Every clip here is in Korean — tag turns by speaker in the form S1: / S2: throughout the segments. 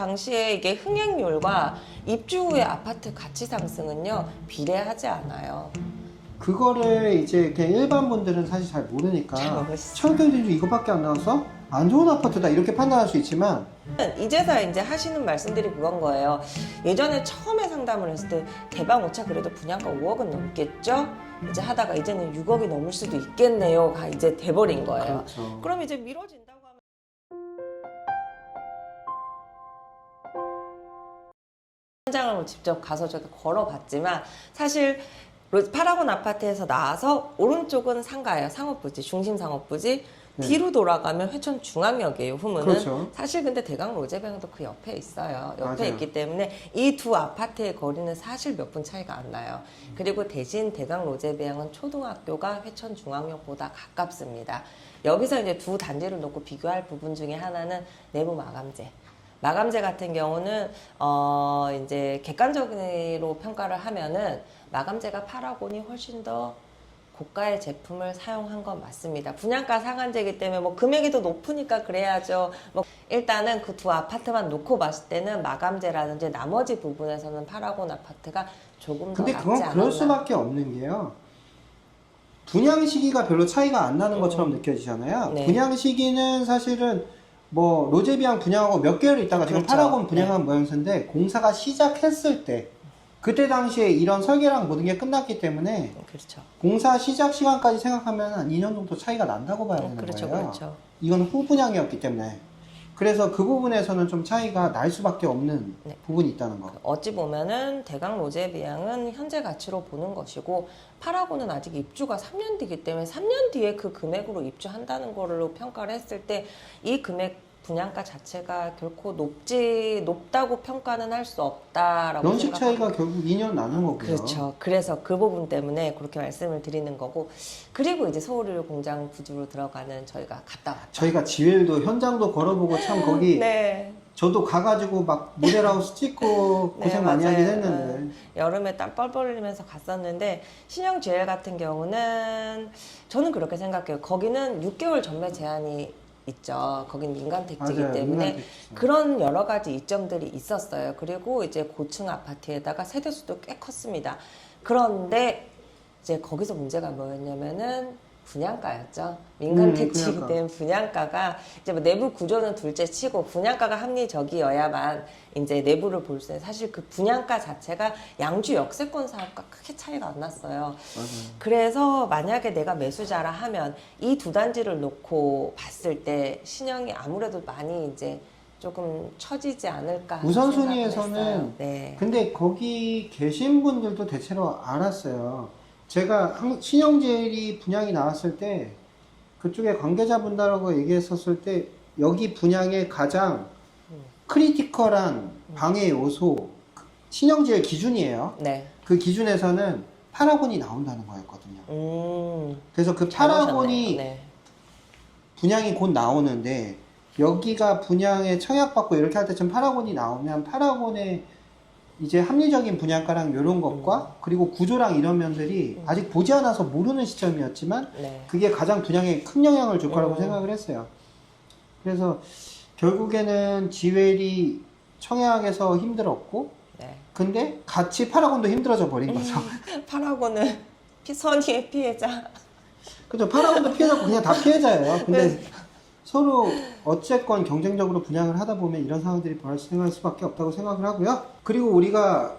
S1: 당시에 이게 흥행률과 입주 후의 아파트 가치 상승은요 비례하지 않아요.
S2: 그거를 이제 그냥 일반 분들은 사실 잘 모르니까
S1: 잘 모르시죠.
S2: 청약대금 이거밖에 안 나와서 안 좋은 아파트다 이렇게 판단할 수 있지만
S1: 이제서 이제 하시는 말씀들이 그건 거예요. 예전에 처음에 상담을 했을 때 대박 못 차 그래도 분양가 5억은 넘겠죠? 이제 하다가 이제는 6억이 넘을 수도 있겠네요가 이제 돼버린 거예요.
S2: 그렇죠.
S1: 그럼 이제 미뤄진다고 하면 현장을 직접 가서 저도 걸어봤지만 사실 파라곤 아파트에서 나와서 오른쪽은 상가예요. 상업부지, 중심 상업부지.
S2: 네.
S1: 뒤로 돌아가면 회천 중앙역이에요. 후문은.
S2: 그렇죠.
S1: 사실 근데 대강 로제병도 그 옆에 있어요. 옆에
S2: 맞아요.
S1: 있기 때문에 이 두 아파트의 거리는 사실 몇 분 차이가 안 나요. 그리고 대신 대강 로제병은 초등학교가 회천 중앙역보다 가깝습니다. 여기서 이제 두 단지를 놓고 비교할 부분 중에 하나는 내부 마감재. 마감재 같은 경우는 이제 객관적으로 평가를 하면은 마감재가 파라곤이 훨씬 더 고가의 제품을 사용한 건 맞습니다. 분양가 상한제이기 때문에 뭐 금액이 더 높으니까 그래야죠. 뭐 일단은 그 두 아파트만 놓고 봤을 때는 마감재라든지 나머지 부분에서는 파라곤 아파트가 조금 더
S2: 근데
S1: 낫지
S2: 그건
S1: 않았나.
S2: 그럴 수밖에 없는 게요. 분양 시기가 별로 차이가 안 나는 것처럼 느껴지잖아요.
S1: 네.
S2: 분양 시기는 사실은 뭐 로제비앙 분양하고 몇 개월 있다가 지금
S1: 그렇죠.
S2: 파라곤 분양한 모양새인데 공사가 시작했을 때 그때 당시에 이런 설계랑 모든 게 끝났기 때문에
S1: 그렇죠.
S2: 공사 시작 시간까지 생각하면 한 2년 정도 차이가 난다고 봐야 되는
S1: 그렇죠.
S2: 거예요.
S1: 그렇죠.
S2: 이건 후분양이었기 때문에. 그래서 그 부분에서는 좀 차이가 날 수밖에 없는
S1: 네.
S2: 부분이 있다는 거.
S1: 어찌 보면은 대강 로제비앙은 현재 가치로 보는 것이고 파라곤은 아직 입주가 3년 뒤이기 때문에 3년 뒤에 그 금액으로 입주한다는 걸로 평가를 했을 때 이 금액 분양가 자체가 결코 높다고 평가는 할 수 없다라고
S2: 연식
S1: 생각합니다.
S2: 차이가 결국 2년 나는 거고요.
S1: 그렇죠. 그래서 그 부분 때문에 그렇게 말씀을 드리는 거고 그리고 이제 서울의료 공장 부지로 들어가는 저희가 갔다 왔죠.
S2: 저희가 지웰도 현장도 걸어보고 참 거기
S1: 네.
S2: 저도 가가지고 막 모델하우스 찍고
S1: 네,
S2: 고생 많이
S1: 맞아요.
S2: 하긴 했는데
S1: 여름에 땀 뻘뻘 흘리면서 갔었는데 신형 GL 같은 경우는 저는 그렇게 생각해요. 거기는 6개월 전매 제한이 있죠. 거긴 민간 택지이기
S2: 맞아요.
S1: 때문에
S2: 민간 택지죠.
S1: 그런 여러 가지 이점들이 있었어요. 그리고 이제 고층 아파트에다가 세대수도 꽤 컸습니다. 그런데 이제 거기서 문제가 뭐였냐면은 분양가였죠. 민간 택지이기
S2: 분양가.
S1: 때문에 분양가가 이제 뭐 내부 구조는 둘째 치고 분양가가 합리적이어야만 이제 내부를 볼 수 있는 사실 그 분양가 자체가 양주 역세권 사업과 크게 차이가 안 났어요.
S2: 맞아요.
S1: 그래서 만약에 내가 매수자라 하면 이 두 단지를 놓고 봤을 때 신형이 아무래도 많이 이제 조금 처지지 않을까 하는
S2: 우선순위에서는
S1: 생각을 했어요. 네.
S2: 근데 거기 계신 분들도 대체로 알았어요. 제가 신형제일이 분양이 나왔을 때 그쪽에 관계자분들하고 얘기했었을 때 여기 분양의 가장 크리티컬한 방해 요소 신형제일 기준이에요.
S1: 네.
S2: 그 기준에서는 파라곤이 나온다는 거였거든요. 그래서 그
S1: 잘
S2: 파라곤이
S1: 보셨네요. 네.
S2: 분양이 곧 나오는데 여기가 분양에 청약받고 이렇게 할 때쯤 파라곤이 나오면 파라곤의 이제 합리적인 분양가랑 이런 것과 그리고 구조랑 이런 면들이 아직 보지 않아서 모르는 시점이었지만
S1: 네.
S2: 그게 가장 분양에 큰 영향을 줄 거라고 생각을 했어요. 그래서 결국에는 지웰이 청약에서 힘들었고
S1: 네.
S2: 근데 같이 파라곤도 힘들어져 버린 거죠.
S1: 파라곤은 선의의 피해자.
S2: 그죠. 파라곤도 피해자고 그냥 다 피해자예요. 근데 서로 어쨌건 경쟁적으로 분양을 하다 보면 이런 상황들이 발생할 수밖에 없다고 생각을 하고요. 그리고 우리가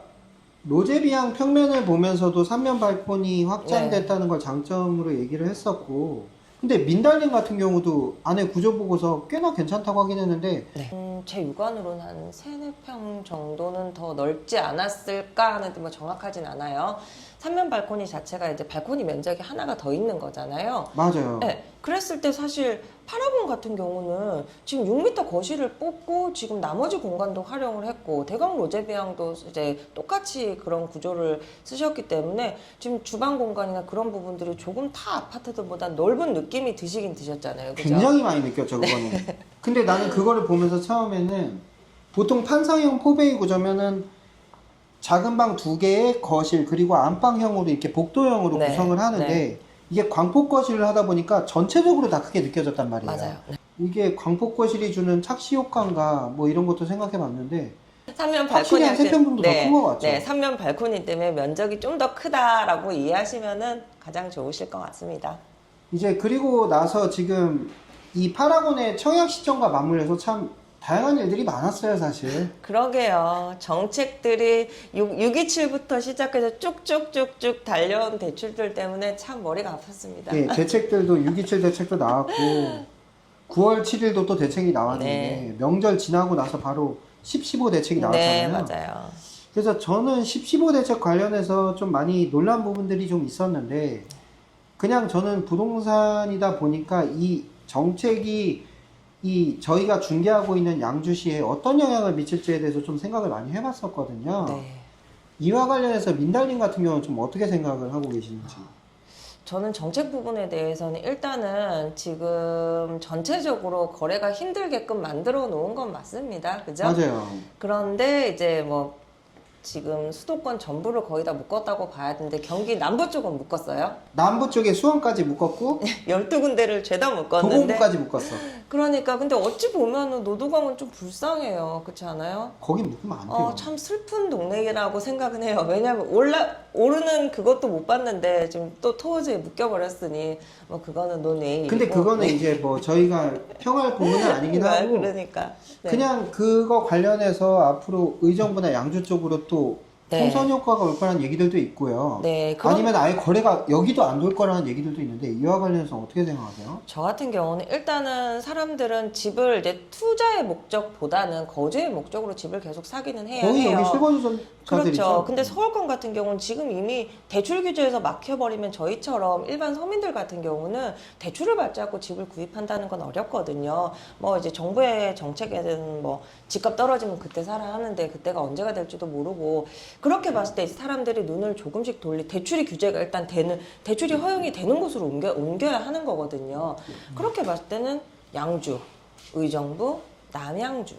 S2: 로제비앙 평면을 보면서도 3면 발코니 확장됐다는 걸 장점으로 얘기를 했었고 근데 민달림 같은 경우도 안에 구조 보고서 꽤나 괜찮다고 하긴 했는데
S1: 네. 제 육안으로는 한 3-4평 정도는 더 넓지 않았을까 하는데 뭐 정확하진 않아요. 3면 발코니 자체가 이제 발코니 면적이 하나가 더 있는 거잖아요.
S2: 맞아요.
S1: 네, 그랬을 때 사실 파라곤 같은 경우는 지금 6m 거실을 뽑고 지금 나머지 공간도 활용을 했고 대강 로제비앙도 이제 똑같이 그런 구조를 쓰셨기 때문에 지금 주방 공간이나 그런 부분들이 조금 타 아파트들보다 넓은 느낌이 드시긴 드셨잖아요. 그죠?
S2: 굉장히 많이 느꼈죠 그거는. 근데 나는 그거를 보면서 처음에는 보통 판상형 포베이 구조면은 작은 방 2개의 거실 그리고 안방형으로 이렇게 복도형으로
S1: 네,
S2: 구성을 하는데
S1: 네.
S2: 이게 광폭 거실을 하다 보니까 전체적으로 다 크게 느껴졌단 말이에요.
S1: 맞아요. 네.
S2: 이게 광폭거실이 주는 착시 효과인가 뭐 이런 것도 생각해 봤는데
S1: 3면
S2: 확실히 한
S1: 발코니
S2: 3평분도 더 큰 것 같죠?
S1: 네, 3면 발코니 때문에 면적이 좀 더 크다라고 이해하시면은 가장 좋으실 것 같습니다.
S2: 이제 그리고 나서 지금 이 파라곤의 청약 시점과 맞물려서 참 다양한 일들이 많았어요, 사실.
S1: 그러게요. 정책들이 627부터 시작해서 쭉쭉쭉쭉 달려온 대출들 때문에 참 머리가 아팠습니다.
S2: 예, 대책들도 627 대책도 나왔고 9월 7일도 또 대책이 나왔는데
S1: 네.
S2: 명절 지나고 나서 바로 10.15 대책이
S1: 네,
S2: 나왔잖아요.
S1: 맞아요.
S2: 그래서 저는 10.15 대책 관련해서 좀 많이 놀란 부분들이 좀 있었는데 그냥 저는 부동산이다 보니까 이 정책이 저희가 중개하고 있는 양주시에 어떤 영향을 미칠지에 대해서 좀 생각을 많이 해봤었거든요.
S1: 네.
S2: 이와 관련해서 민달님 같은 경우는 좀 어떻게 생각을 하고 계시는지.
S1: 저는 정책 부분에 대해서는 일단은 지금 전체적으로 거래가 힘들게끔 만들어 놓은 건 맞습니다. 그죠?
S2: 맞아요.
S1: 그런데 이제 뭐 지금 수도권 전부를 거의 다 묶었다고 봐야 되는데 경기 남부 쪽은 묶었어요.
S2: 남부 쪽에 수원까지 묶었고
S1: 12군데를 죄다 묶었는데
S2: 도봉구까지 묶었어.
S1: 그러니까 근데 어찌 보면은 노도강은 좀 불쌍해요. 그렇지 않아요?
S2: 거기 묶으면 안 돼요.
S1: 참 슬픈 동네라고 생각은 해요. 왜냐면 오르는 그것도 못 봤는데 지금 또 토지에 묶여버렸으니 뭐 그거는 논외이고.
S2: 근데 그거는 이제 뭐 저희가 평할 부분은 아니긴 하고
S1: 그러니까 네.
S2: 그냥 그거 관련해서 앞으로 의정부나 양주 쪽으로 또
S1: 네.
S2: 풍선 효과가 올 거라는 얘기들도 있고요.
S1: 네,
S2: 아니면 아예 거래가 여기도 안 돌 거라는 얘기들도 있는데 이와 관련해서 어떻게 생각하세요?
S1: 저 같은 경우는 일단은 사람들은 집을 이제 투자의 목적보다는 거주의 목적으로 집을 계속 사기는 해야
S2: 거의
S1: 해요.
S2: 여기 실거주자들이죠.
S1: 그렇죠. 근데 서울권 같은 경우는 지금 이미 대출 규제에서 막혀버리면 저희처럼 일반 서민들 같은 경우는 대출을 받지 않고 집을 구입한다는 건 어렵거든요. 뭐 이제 정부의 정책에는 뭐 집값 떨어지면 그때 사라 하는데 그때가 언제가 될지도 모르고 그렇게 봤을 때 이제 사람들이 눈을 조금씩 대출이 규제가 일단 대출이 허용이 되는 곳으로 옮겨야 하는 거거든요. 그렇게 봤을 때는 양주, 의정부, 남양주,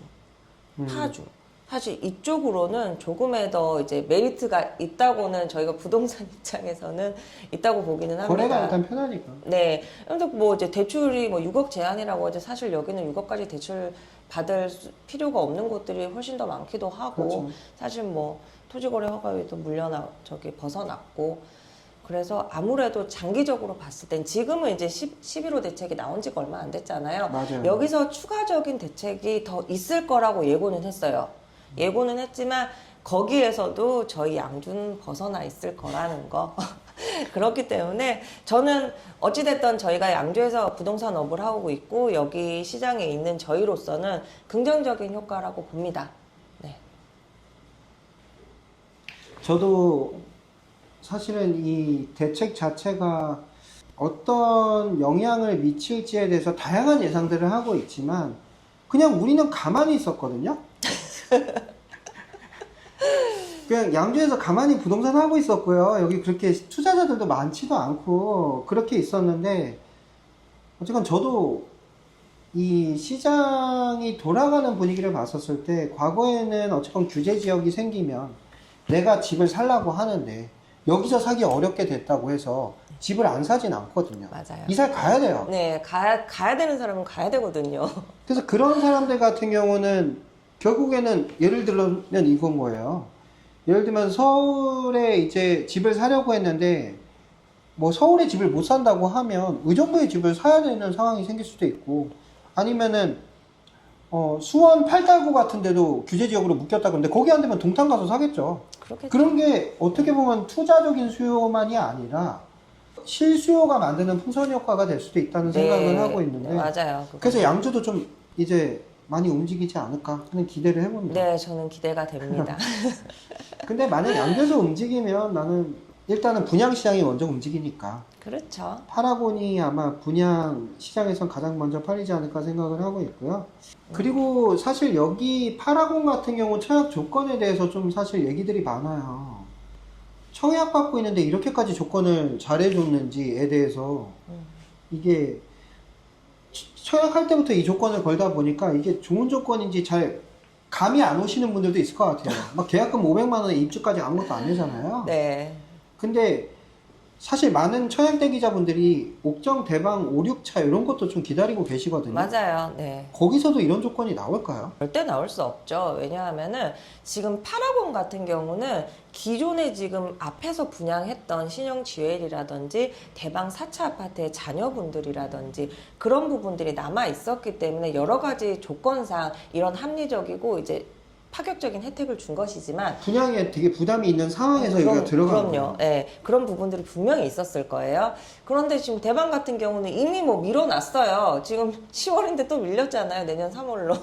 S1: 파주 사실 이쪽으로는 조금의 더 이제 메리트가 있다고는 저희가 부동산 입장에서는 있다고 보기는 합니다.
S2: 거래가 일단 편하니까.
S1: 네. 근데 뭐 이제 대출이 뭐 6억 제한이라고 하지 사실 여기는 6억까지 대출 받을 필요가 없는 곳들이 훨씬 더 많기도 하고
S2: 그렇죠.
S1: 사실 뭐 토지거래 허가에도 벗어났고 그래서 아무래도 장기적으로 봤을 땐 지금은 이제 11호 대책이 나온 지가 얼마 안 됐잖아요.
S2: 맞아요.
S1: 여기서 추가적인 대책이 더 있을 거라고 예고는 했어요. 예고는 했지만 거기에서도 저희 양주는 벗어나 있을 거라는 거. 그렇기 때문에 저는 어찌됐든 저희가 양주에서 부동산 업을 하고 있고 여기 시장에 있는 저희로서는 긍정적인 효과라고 봅니다. 네.
S2: 저도 사실은 이 대책 자체가 어떤 영향을 미칠지에 대해서 다양한 예상들을 하고 있지만 그냥 우리는 가만히 있었거든요. 그냥 양주에서 가만히 부동산 하고 있었고요. 여기 그렇게 투자자들도 많지도 않고 그렇게 있었는데 어쨌건 저도 이 시장이 돌아가는 분위기를 봤었을 때 과거에는 어쨌건 규제 지역이 생기면 내가 집을 살라고 하는데 여기서 사기 어렵게 됐다고 해서 집을 안 사진 않거든요.
S1: 맞아요.
S2: 이사를 가야 돼요.
S1: 네, 가야 되는 사람은 가야 되거든요.
S2: 그래서 그런 사람들 같은 경우는 결국에는 예를 들면 이건 거예요. 예를 들면 서울에 이제 집을 사려고 했는데 뭐 서울에 집을 못 산다고 하면 의정부에 집을 사야 되는 상황이 생길 수도 있고 아니면은 수원 팔달구 같은 데도 규제지역으로 묶였다 그러는데 거기 안 되면 동탄 가서 사겠죠.
S1: 그렇겠죠.
S2: 그런 게 어떻게 보면 투자적인 수요만이 아니라 실수요가 만드는 풍선 효과가 될 수도 있다는 생각을 하고 있는데
S1: 맞아요.
S2: 그래서 양주도 좀 이제 많이 움직이지 않을까 하는 기대를 해봅니다.
S1: 네, 저는 기대가 됩니다.
S2: 근데 만약 양주에서 움직이면 나는 일단은 분양 시장이 먼저 움직이니까
S1: 그렇죠.
S2: 파라곤이 아마 분양 시장에선 가장 먼저 팔리지 않을까 생각을 하고 있고요. 그리고 사실 여기 파라곤 같은 경우 청약 조건에 대해서 좀 사실 얘기들이 많아요. 청약 받고 있는데 이렇게까지 조건을 잘해줬는지에 대해서 이게 청약할 때부터 이 조건을 걸다 보니까 이게 좋은 조건인지 잘 감이 안 오시는 분들도 있을 것 같아요. 막 계약금 500만 원에 입주까지 아무것도 안 내잖아요.
S1: 네.
S2: 근데 사실 많은 청약대 기자분들이 옥정 대방 5, 6차 이런 것도 좀 기다리고 계시거든요.
S1: 맞아요. 네.
S2: 거기서도 이런 조건이 나올까요?
S1: 절대 나올 수 없죠. 왜냐하면은 지금 파라곤 같은 경우는 기존에 지금 앞에서 분양했던 신형 GL이라든지 대방 4차 아파트의 자녀분들이라든지 그런 부분들이 남아 있었기 때문에 여러 가지 조건상 이런 합리적이고 이제 파격적인 혜택을 준 것이지만
S2: 분양에 되게 부담이 있는 상황에서 여기가 들어가는
S1: 그럼요.
S2: 거예요.
S1: 예, 그런 부분들이 분명히 있었을 거예요. 그런데 지금 대방 같은 경우는 이미 뭐 밀어놨어요. 지금 10월인데 또 밀렸잖아요. 내년 3월로.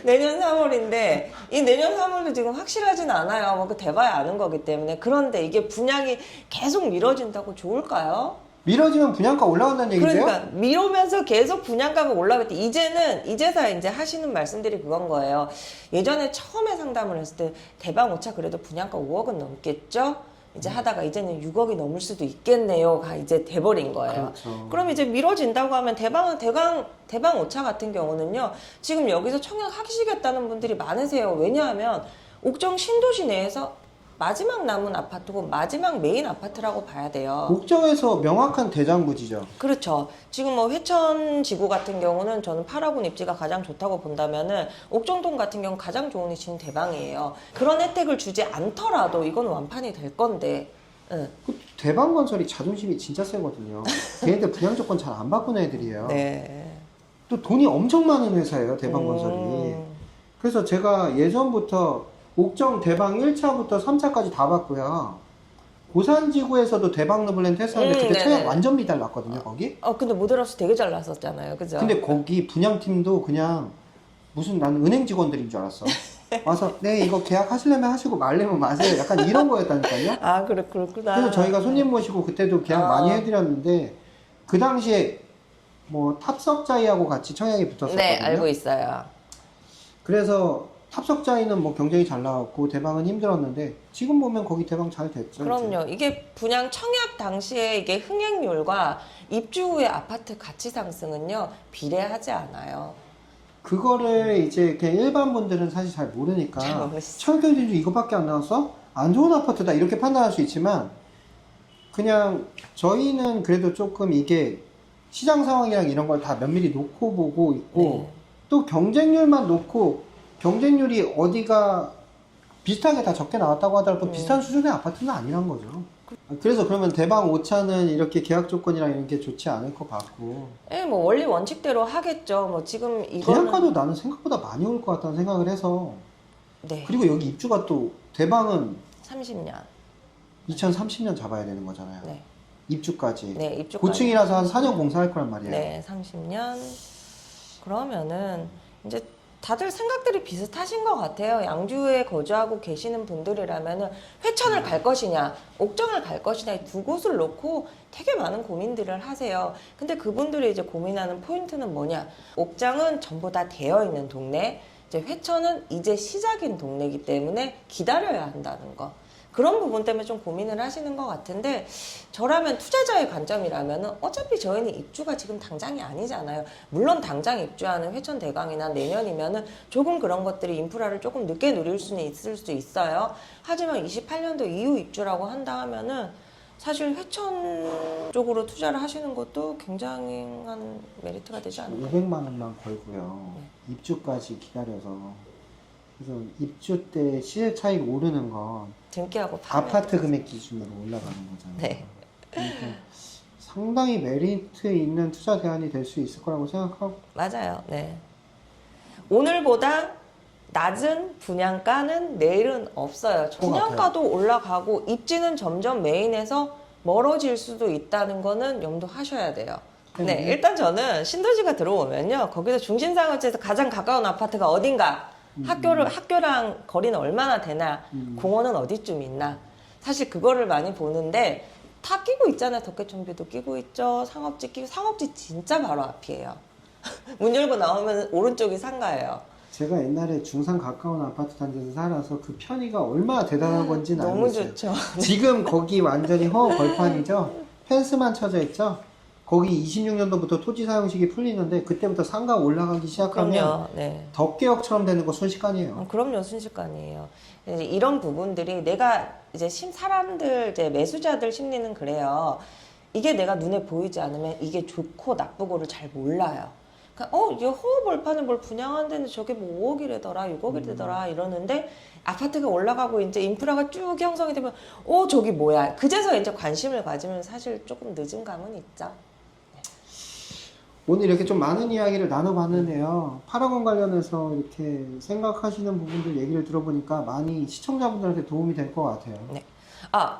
S1: 내년 3월인데 이 내년 3월도 지금 확실하진 않아요. 뭐 그 대봐야 아는 거기 때문에. 그런데 이게 분양이 계속 미뤄진다고 좋을까요?
S2: 미뤄지면 분양가 올라간다는 얘기세요?
S1: 그러니까 미루면서 계속 분양가가 올라가기 이제는 이제서 이제 하시는 말씀들이 그건 거예요. 예전에 처음에 상담을 했을 때 대방 5차 그래도 분양가 5억은 넘겠죠? 이제 하다가 이제는 6억이 넘을 수도 있겠네요가 이제 돼버린 거예요.
S2: 그렇죠.
S1: 그럼 이제 미뤄진다고 하면 대방 5차 같은 경우는요. 지금 여기서 청약하시겠다는 분들이 많으세요. 왜냐하면 옥정 신도시 내에서 마지막 남은 아파트고 마지막 메인 아파트라고 봐야 돼요.
S2: 옥정에서 명확한 대장부지죠.
S1: 그렇죠. 지금 뭐 회천 지구 같은 경우는 저는 파라곤 입지가 가장 좋다고 본다면은 옥정동 같은 경우 가장 좋은 위치는 대방이에요. 그런 혜택을 주지 않더라도 이건 완판이 될 건데. 응.
S2: 그 대방건설이 자존심이 진짜 세거든요. 걔네들 분양 조건 잘 안 바꾸는 애들이에요.
S1: 네.
S2: 또 돈이 엄청 많은 회사예요, 대방건설이. 그래서 제가 예전부터 옥정 대방 1차부터 3차까지 다 봤고요. 고산지구에서도 대방 르블렌트 했었는데 그때
S1: 네네.
S2: 청약 완전 미달 났거든요, 거기.
S1: 근데 모델하우스 되게 잘 나섰잖아요. 그죠?
S2: 근데 거기 분양팀도 그냥 무슨 나는 은행 직원들인 줄 알았어. 와서 네 이거 계약하시려면 하시고 말려면 마세요. 약간 이런 거였다니까요.
S1: 그렇구나.
S2: 그래서 저희가 손님 모시고 그때도 계약 많이 해드렸는데 그 당시에 뭐 탑석자이하고 같이 청약이 붙었었거든요.
S1: 네, 알고 있어요.
S2: 그래서 탑석자이는 뭐 경쟁이 잘 나왔고 대방은 힘들었는데 지금 보면 거기 대방 잘 됐죠.
S1: 그럼요. 이게 분양 청약 당시에 이게 흥행률과 입주 후의 아파트 가치 상승은요 비례하지 않아요.
S2: 그거를 이제 그냥 일반 분들은 사실 잘 모르니까
S1: 잘 모르시죠.
S2: 청약경쟁률 이거밖에 안 나왔어? 안 좋은 아파트다 이렇게 판단할 수 있지만 그냥 저희는 그래도 조금 이게 시장 상황이랑 이런 걸 다 면밀히 놓고 보고 있고
S1: 네.
S2: 또 경쟁률만 놓고 경쟁률이 어디가 비슷하게 다 적게 나왔다고 하더라도 비슷한 수준의 아파트는 아니란 거죠. 그래서 그러면 대방 5차는 이렇게 계약 조건이랑 이런 게 좋지 않을 것 같고
S1: 예, 뭐 원리 원칙대로 하겠죠. 뭐 지금 이거는
S2: 분양가도 나는 생각보다 많이 올 것 같다는 생각을 해서
S1: 네.
S2: 그리고 여기 입주가 또 대방은
S1: 30년.
S2: 2030년 잡아야 되는 거잖아요.
S1: 네.
S2: 입주까지.
S1: 네, 입주까지.
S2: 고층이라서 한 4년 공사할 거란 말이에요.
S1: 네, 30년. 그러면은 이제 다들 생각들이 비슷하신 것 같아요. 양주에 거주하고 계시는 분들이라면은 회천을 갈 것이냐, 옥정을 갈 것이냐 이 두 곳을 놓고 되게 많은 고민들을 하세요. 근데 그분들이 이제 고민하는 포인트는 뭐냐? 옥장은 전부 다 되어 있는 동네, 이제 회천은 이제 시작인 동네이기 때문에 기다려야 한다는 거. 그런 부분 때문에 좀 고민을 하시는 것 같은데 저라면 투자자의 관점이라면 어차피 저희는 입주가 지금 당장이 아니잖아요. 물론 당장 입주하는 회천 대강이나 내년이면은 조금 그런 것들이 인프라를 조금 늦게 누릴 수는 있을 수 있어요. 하지만 28년도 이후 입주라고 한다 하면은 사실 회천 쪽으로 투자를 하시는 것도 굉장한 메리트가 되지 않을까.
S2: 500만 원만 걸고요. 입주까지 기다려서. 그래서 입주 때 시세 차익 오르는 건
S1: 등기하고 파면.
S2: 아파트 금액 기준으로 올라가는 거잖아요.
S1: 네.
S2: 그러니까 상당히 메리트 있는 투자 대안이 될 수 있을 거라고 생각하고
S1: 맞아요. 네. 오늘보다 낮은 분양가는 내일은 없어요. 분양가도 올라가고 입지는 점점 메인에서 멀어질 수도 있다는 거는 염두하셔야 돼요. 네, 일단 저는 신도시가 들어오면요. 거기서 중심상업지에서 가장 가까운 아파트가 어딘가, 학교랑 거리는 얼마나 되나, 공원은 어디쯤 있나. 사실 그거를 많이 보는데 다 끼고 있잖아요. 덕계청비도 끼고 있죠. 상업지 끼고, 상업지 진짜 바로 앞이에요. 문 열고 나오면 오른쪽이 상가예요.
S2: 제가 옛날에 중산 가까운 아파트 단지에서 살아서 그 편의가 얼마나 대단한 건지는 알고
S1: 너무
S2: 있어요.
S1: 좋죠.
S2: 지금 거기 완전히 허 벌판이죠. 펜스만 쳐져 있죠. 거기 26년도부터 토지 사용식이 풀리는데 그때부터 상가 올라가기 시작하면
S1: 그럼요. 네.
S2: 덮개역처럼 되는 거 순식간이에요.
S1: 그럼요, 순식간이에요. 이제 이런 부분들이 내가 이제 사람들 이제 매수자들 심리는 그래요. 이게 내가 눈에 보이지 않으면 이게 좋고 나쁘고를 잘 몰라요. 그러니까 이게 호흡 올판을 뭘 분양하는데 저게 뭐 5억이래더라, 6억이래더라 이러는데 아파트가 올라가고 이제 인프라가 쭉 형성이 되면 저기 뭐야. 그제서 이제 관심을 가지면 사실 조금 늦은 감은 있죠.
S2: 오늘 이렇게 좀 많은 이야기를 나눠봤는데요. 파라곤 관련해서 이렇게 생각하시는 부분들 얘기를 들어보니까 많이 시청자분들한테 도움이 될 것 같아요.
S1: 네.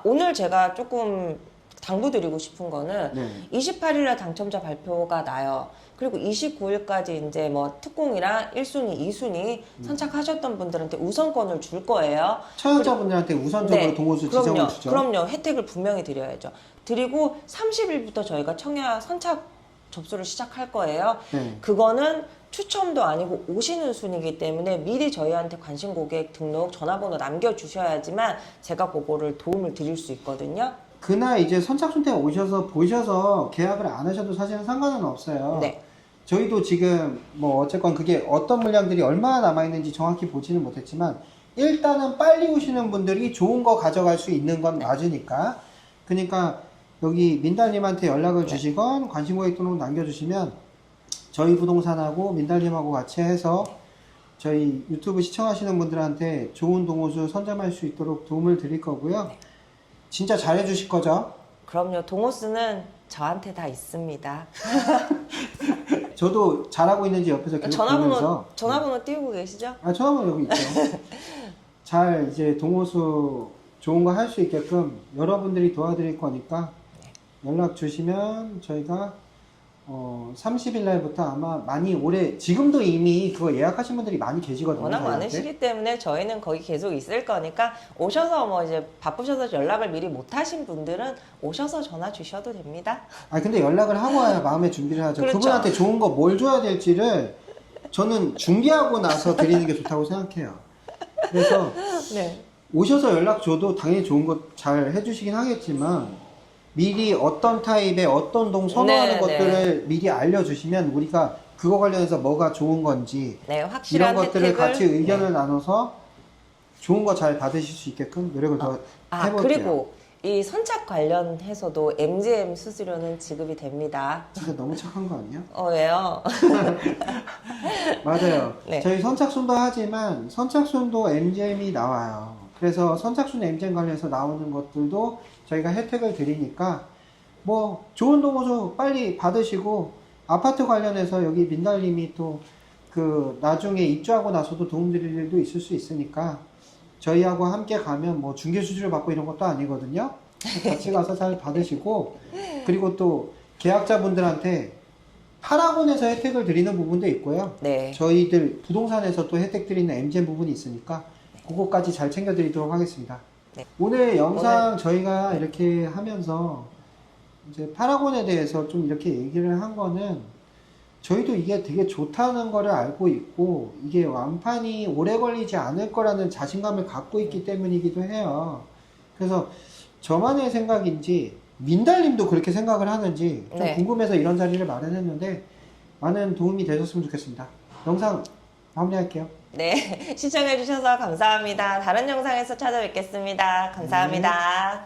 S1: 오늘 제가 조금 당부드리고 싶은 거는
S2: 네.
S1: 28일날 당첨자 발표가 나요. 그리고 29일까지 이제 뭐 특공이랑 1순위, 2순위 선착하셨던 분들한테 우선권을 줄 거예요.
S2: 처연자분들한테 우선적으로
S1: 네,
S2: 동호수 지정을 주죠.
S1: 그럼요. 혜택을 분명히 드려야죠. 드리고 30일부터 저희가 청약 선착 접수를 시작할 거예요.
S2: 네.
S1: 그거는 추첨도 아니고 오시는 순이기 때문에 미리 저희한테 관심 고객 등록 전화번호 남겨주셔야지만 제가 그거를 도움을 드릴 수 있거든요.
S2: 그날 이제 선착순 때 오셔서 보셔서 계약을 안 하셔도 사실은 상관은 없어요.
S1: 네.
S2: 저희도 지금 뭐 어쨌건 그게 어떤 물량들이 얼마나 남아있는지 정확히 보지는 못했지만 일단은 빨리 오시는 분들이 좋은 거 가져갈 수 있는 건 맞으니까 그러니까 여기 민달님한테 연락을 주시건 관심 고객 등록 남겨주시면 저희 부동산하고 민달님하고 같이 해서 저희 유튜브 시청하시는 분들한테 좋은 동호수 선점할 수 있도록 도움을 드릴 거고요. 진짜 잘해 주실 거죠?
S1: 그럼요. 동호수는 저한테 다 있습니다.
S2: 저도 잘하고 있는지 옆에서 계속 보면서
S1: 전화번호 띄우고 계시죠?
S2: 전화번호 여기 있죠. 잘 이제 동호수 좋은 거 할 수 있게끔 여러분들이 도와드릴 거니까 연락 주시면 저희가 30일 날부터 아마 많이 오래 지금도 이미 그거 예약하신 분들이 많이 계시거든요.
S1: 워낙
S2: 저희한테.
S1: 많으시기 때문에 저희는 거기 계속 있을 거니까 오셔서 뭐 이제 바쁘셔서 연락을 미리 못 하신 분들은 오셔서 전화 주셔도 됩니다.
S2: 근데 연락을 하고 와야 마음의 준비를 하죠.
S1: 그렇죠.
S2: 그분한테 좋은 거 뭘 줘야 될지를 저는 준비하고 나서 드리는 게 좋다고 생각해요. 그래서
S1: 네.
S2: 오셔서 연락 줘도 당연히 좋은 거 잘 해주시긴 하겠지만 미리 어떤 타입의 어떤 동 선호하는
S1: 네,
S2: 것들을 미리 알려주시면 우리가 그거 관련해서 뭐가 좋은 건지
S1: 네,
S2: 이런
S1: 확실한
S2: 것들을
S1: 혜택을
S2: 같이 의견을 나눠서 좋은 거 잘 받으실 수 있게끔 노력을 더 해볼게요.
S1: 그리고 이 선착 관련해서도 MGM 수수료는 지급이 됩니다.
S2: 진짜 너무 착한 거 아니야?
S1: 왜요?
S2: 맞아요.
S1: 네.
S2: 저희 선착순도 하지만 선착순도 MGM이 나와요. 그래서 선착순 MGM 관련해서 나오는 것들도 저희가 혜택을 드리니까 뭐 좋은 동호수 빨리 받으시고 아파트 관련해서 여기 민달님이 또 그 나중에 입주하고 나서도 도움드릴 일도 있을 수 있으니까 저희하고 함께 가면 뭐 중개 수수료 받고 이런 것도 아니거든요. 같이 가서 잘 받으시고 그리고 또 계약자분들한테 파라곤에서 혜택을 드리는 부분도 있고요.
S1: 네.
S2: 저희들 부동산에서 또 혜택 드리는 MGM 부분이 있으니까 그거까지 잘 챙겨드리도록 하겠습니다.
S1: 네.
S2: 오늘 영상 저희가 이렇게 하면서 이제 파라곤에 대해서 좀 이렇게 얘기를 한 거는 저희도 이게 되게 좋다는 거를 알고 있고 이게 완판이 오래 걸리지 않을 거라는 자신감을 갖고 있기 때문이기도 해요. 그래서 저만의 생각인지 민달님도 그렇게 생각을 하는지 좀
S1: 네.
S2: 궁금해서 이런 자리를 마련했는데 많은 도움이 되셨으면 좋겠습니다. 영상 마무리할게요.
S1: 네. 시청해주셔서 감사합니다. 다른 영상에서 찾아뵙겠습니다. 감사합니다.